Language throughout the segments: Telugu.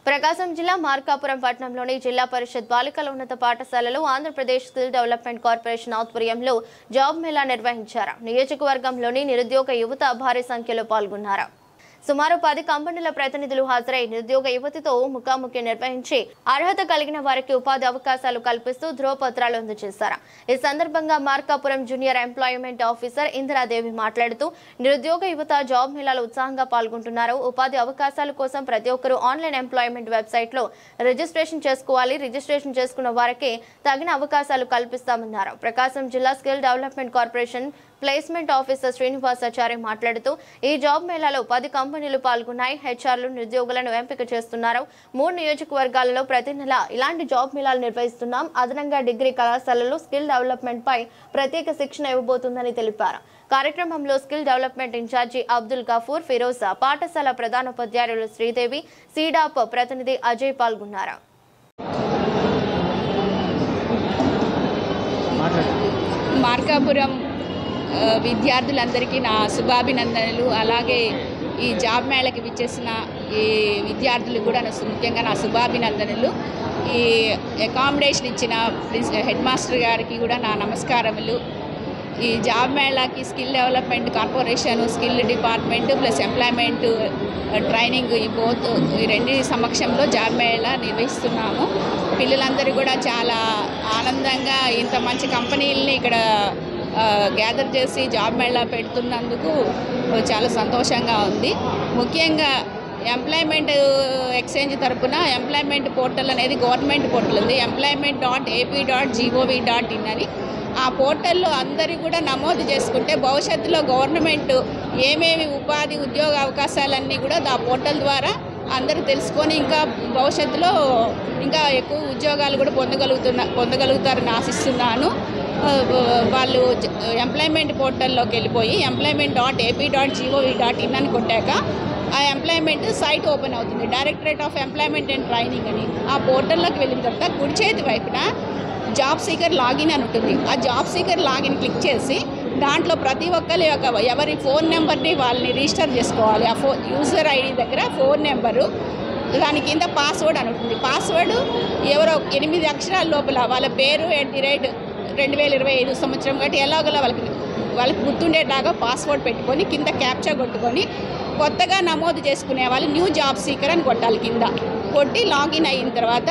ప్రకాశం జిల్లా మార్కాపురం పట్టణంలోని జిల్లా పరిషత్ బాలికల ఉన్నత పాఠశాలలో ఆంధ్రప్రదేశ్ స్కిల్ డెవలప్మెంట్ కార్పొరేషన్ ఆధ్వర్యంలో జాబ్ మేళా నిర్వహించారు. నియోజకవర్గంలోని నిరుద్యోగ యువత భారీ సంఖ్యలో పాల్గొన్నారు. సుమారు 10 కంపెనీల ప్రతినిధులు హాజరై నిరుద్యోగ యువతితో ముఖాముఖి నిర్వహించి అర్హత కలిగిన వారికి ఉపాధి అవకాశాలు కల్పిస్తూ ధ్రువపత్రాలు అందజేశారు. ఈ సందర్భంగా Markapuram junior employment officer Indiradevi మాట్లాడుతూ నిరుద్యోగ యువత జాబ్ మేళాలో ఉత్సాహంగా పాల్గొంటున్నారు. ఉపాధి అవకాశాల కోసం ప్రతి ఒక్కరూ ఆన్లైన్ ఎంప్లాయ్మెంట్ వెబ్సైట్ లో రిజిస్ట్రేషన్ చేసుకోవాలి. రిజిస్ట్రేషన్ చేసుకున్న వారికి తగిన అవకాశాలు కల్పిస్తామన్నారు. ప్రకాశం జిల్లా skill development corporation placement officer Srinivasachari మాట్లాడుతూ ఈ జాబ్ మేళాలో 10 కంపెనీలు పాల్గొన్నాయి. హెచ్ఆర్లు నిరుద్యోగులను ఎంపిక చేస్తున్నారు. 3 నియోజకవర్గాలలో ప్రతి నెల ఇలాంటి జాబ్ మేళాలు నిర్వహిస్తున్నాం. అదనంగా డిగ్రీ కళాశాలలో స్కిల్ డెవలప్మెంట్ పై ప్రత్యేక శిక్షణ ఇవ్వబోతుందని తెలిపారు. కార్యక్రమంలో skill development in charge Abdul Gafoor, Firoza, పాఠశాల ప్రధానోపాధ్యాయులు శ్రీదేవి, సీడాప్ ప్రతినిధి అజయ్ పాల్గొన్నారు. మార్కాపురం విద్యార్థులందరికీ నా శుభాభినందనలు. అలాగే ఈ జాబ్ మేళకి విచ్చేసిన ఈ విద్యార్థులు కూడా ముఖ్యంగా నా శుభాభినందనలు. ఈ అకామిడేషన్ ఇచ్చిన హెడ్ మాస్టర్ గారికి కూడా నా నమస్కారములు. ఈ జాబ్ మేళాకి skill development corporation, skill department plus employment training ఈ రెండు సమక్షంలో జాబ్ మేళా నిర్వహిస్తున్నాము. పిల్లలందరూ కూడా చాలా ఆనందంగా ఇంత మంచి కంపెనీలని ఇక్కడ గ్యాదర్ చేసి జాబ్ మేళా పెడుతున్నందుకు చాలా సంతోషంగా ఉంది. ముఖ్యంగా ఎంప్లాయ్మెంట్ ఎక్స్చేంజ్ తరఫున ఎంప్లాయ్మెంట్ పోర్టల్ అనేది గవర్నమెంట్ పోర్టల్ ఉంది. employment.ap.gov.in అని ఆ పోర్టల్లో అందరూ కూడా నమోదు చేసుకుంటే భవిష్యత్తులో గవర్నమెంట్ ఏమేమి ఉపాధి ఉద్యోగ అవకాశాలన్నీ కూడా ఆ పోర్టల్ ద్వారా అందరూ తెలుసుకొని ఇంకా భవిష్యత్తులో ఇంకా ఎక్కువ ఉద్యోగాలు కూడా పొందగలుగుతారని ఆశిస్తున్నాను. వాళ్ళు ఎంప్లాయ్మెంట్ పోర్టల్లోకి వెళ్ళిపోయి employment.ap.gov.in అని కొట్టాక ఆ ఎంప్లాయ్మెంట్ సైట్ ఓపెన్ అవుతుంది. Directorate of employment and training అని ఆ పోర్టల్లోకి వెళ్ళిన తర్వాత కుడి చేతి వైపున జాబ్ సీకర్ లాగిన్ అని ఉంటుంది. ఆ జాబ్ సీకర్ లాగిన్ క్లిక్ చేసి దాంట్లో ప్రతి ఒక్కరి ఎవరి ఫోన్ నెంబర్ని వాళ్ళని రిజిస్టర్ చేసుకోవాలి. ఆ యూజర్ ఐడి దగ్గర ఫోన్ నెంబరు, దాని కింద పాస్వర్డ్ అని ఉంటుంది. పాస్వర్డ్ ఎవరో 8 అక్షరాల లోపల వాళ్ళ పేరు @2025 సంవత్సరం కాబట్టి ఎలాగోలా వాళ్ళకి గుర్తుండేలాగా పాస్వర్డ్ పెట్టుకొని కింద క్యాప్చా కొట్టుకొని కొత్తగా నమోదు చేసుకునే వాళ్ళు న్యూ జాబ్ సీకర్ అని కొట్టాలి. కింద కొట్టి లాగిన్ అయిన తర్వాత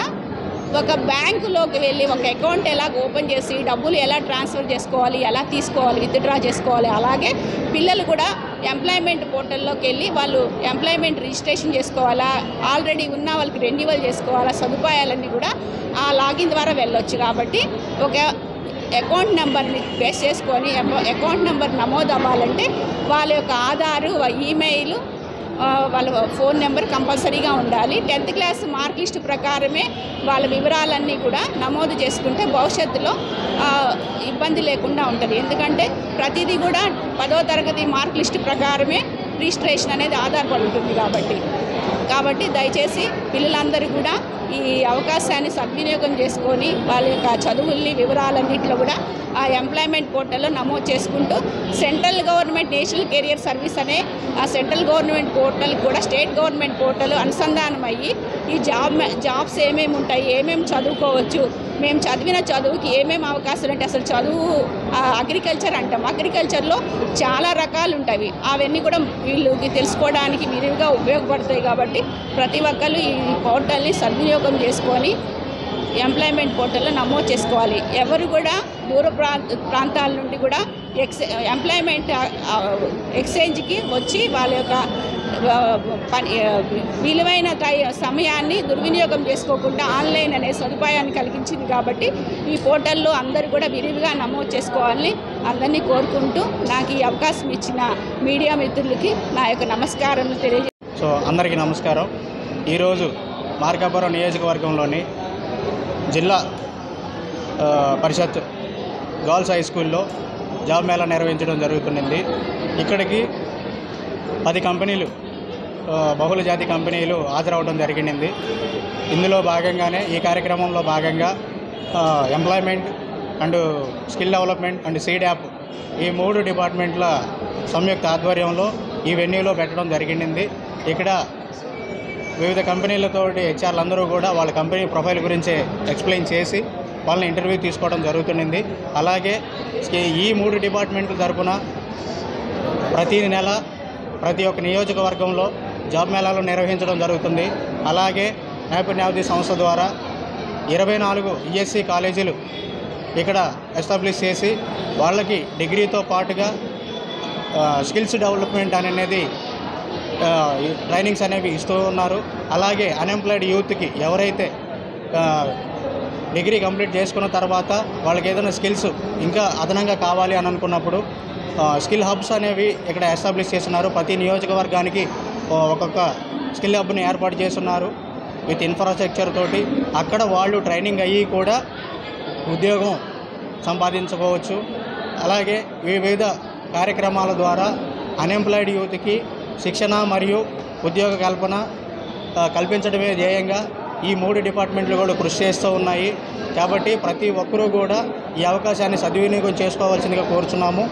ఒక బ్యాంకులోకి వెళ్ళి ఒక అకౌంట్ ఎలా ఓపెన్ చేసి డబ్బులు ఎలా ట్రాన్స్ఫర్ చేసుకోవాలి, ఎలా తీసుకోవాలి, విత్డ్రా చేసుకోవాలి. అలాగే పిల్లలు కూడా ఎంప్లాయ్మెంట్ పోర్టల్లోకి వెళ్ళి వాళ్ళు ఎంప్లాయ్మెంట్ రిజిస్ట్రేషన్ చేసుకోవాలా, ఆల్రెడీ ఉన్న వాళ్ళకి రెన్యువల్ చేసుకోవాలా, సదుపాయాలన్నీ కూడా ఆ లాగిన్ ద్వారా వెళ్ళొచ్చు. కాబట్టి ఒక అకౌంట్ నెంబర్ని బేస్ చేసుకొని అకౌంట్ నెంబర్ నమోదు అవ్వాలంటే వాళ్ళ యొక్క ఆధారు, ఈమెయిల్, వాళ్ళ ఫోన్ నెంబర్ కంపల్సరీగా ఉండాలి. 10th క్లాస్ మార్క్ లిస్ట్ ప్రకారమే వాళ్ళ వివరాలన్నీ కూడా నమోదు చేసుకుంటే భవిష్యత్తులో ఇబ్బంది లేకుండా ఉంటుంది. ఎందుకంటే ప్రతిదీ కూడా 10వ తరగతి మార్క్ లిస్ట్ ప్రకారమే రిజిస్ట్రేషన్ అనేది ఆధారపడి ఉంటుంది. కాబట్టి దయచేసి పిల్లలందరూ కూడా ఈ అవకాశాన్ని సద్వినియోగం చేసుకొని వాళ్ళ యొక్క చదువుల్ని వివరాలన్నింటిలో కూడా ఆ ఎంప్లాయ్మెంట్ పోర్టల్లో నమోదు చేసుకుంటూ central government national career service అనే ఆ సెంట్రల్ గవర్నమెంట్ పోర్టల్ కూడా స్టేట్ గవర్నమెంట్ పోర్టల్ అనుసంధానం అయ్యి ఈ జాబ్స్ ఏమేమి ఉంటాయి, ఏమేమి చదువుకోవచ్చు, మేము చదివిన చదువుకి ఏమేమి అవకాశాలు ఉంటాయి. అసలు చదువు అగ్రికల్చర్ అంటాం, అగ్రికల్చర్లో చాలా రకాలు ఉంటాయి. అవన్నీ కూడా వీళ్ళకి తెలుసుకోవడానికి విరివిగా ఉపయోగపడతాయి. కాబట్టి ప్రతి ఒక్కరు ఈ పోర్టల్ని సద్వినియోగం చేసుకొని ఎంప్లాయ్మెంట్ పోర్టల్లో నమోదు చేసుకోవాలి. ఎవరు కూడా దూర ప్రాంతాల నుండి కూడా ఎంప్లాయ్మెంట్ ఎక్స్చేంజ్కి వచ్చి వాళ్ళ యొక్క విలువైన సమయాన్ని దుర్వినియోగం చేసుకోకుండా ఆన్లైన్ అనే సదుపాయాన్ని కలిగించింది. కాబట్టి ఈ పోర్టల్లో అందరూ కూడా విరివిగా నమోదు చేసుకోవాలని అందరినీ కోరుకుంటూ నాకు ఈ అవకాశం ఇచ్చిన మీడియా మిత్రులకి నా యొక్క నమస్కారం అందరికీ నమస్కారం. ఈరోజు మార్కాపురం నియోజకవర్గంలోని జిల్లా పరిషత్ గర్ల్స్ హై స్కూల్లో జాబ్ మేళా నిర్వహించడం జరుగుతుంది. ఇక్కడికి 10 కంపెనీలు, బహుళ జాతి కంపెనీలు హాజరవడం జరిగింది. ఇందులో భాగంగానే ఈ కార్యక్రమంలో భాగంగా employment and skill development and SEEDAP ఈ 3 డిపార్ట్మెంట్ల సంయుక్త ఆధ్వర్యంలో ఈ వెన్యూలో పెట్టడం జరిగింది. ఇక్కడ వివిధ కంపెనీలతోటి హెచ్ఆర్లు అందరూ కూడా వాళ్ళ కంపెనీ ప్రొఫైల్ గురించి ఎక్స్ప్లెయిన్ చేసి వాళ్ళని ఇంటర్వ్యూ తీసుకోవడం జరుగుతుంది. అలాగే ఈ 3 డిపార్ట్మెంట్ల తరపున ప్రతి నెల ప్రతి ఒక్క నియోజకవర్గంలో జాబ్ మేళాలు నిర్వహించడం జరుగుతుంది. అలాగే నైపుణ్యాభివృద్ధి సంస్థ ద్వారా 24 ఈఎస్సీ కాలేజీలు ఇక్కడ ఎస్టాబ్లిష్ చేసి వాళ్ళకి డిగ్రీతో పాటుగా స్కిల్స్ డెవలప్మెంట్ అనేది ట్రైనింగ్స్ అనేవి ఇస్తూ ఉన్నారు. అలాగే అన్ఎంప్లాయిడ్ యూత్కి ఎవరైతే డిగ్రీ కంప్లీట్ చేసుకున్న తర్వాత వాళ్ళకి ఏదైనా స్కిల్స్ ఇంకా అదనంగా కావాలి అని అనుకున్నప్పుడు స్కిల్ హబ్స్ అనేవి ఇక్కడ ఎస్టాబ్లిష్ చేస్తున్నారు. ప్రతి నియోజకవర్గానికి ఒక్కొక్క స్కిల్ హబ్ని ఏర్పాటు చేస్తున్నారు విత్ ఇన్ఫ్రాస్ట్రక్చర్ తోటి. అక్కడ వాళ్ళు ట్రైనింగ్ అయ్యి కూడా ఉద్యోగం సంపాదించుకోవచ్చు. అలాగే వివిధ కార్యక్రమాల ద్వారా అన్ఎంప్లాయిడ్ యూత్కి శిక్షణ మరియు ఉద్యోగ కల్పన కల్పించడమే ధ్యేయంగా ఈ 3 డిపార్ట్మెంట్లు కూడా కృషి చేస్తూ ఉన్నాయి. కాబట్టి ప్రతి ఒక్కరూ కూడా ఈ అవకాశాన్ని సద్వినియోగం చేసుకోవాల్సిందిగా కోరుచున్నాము.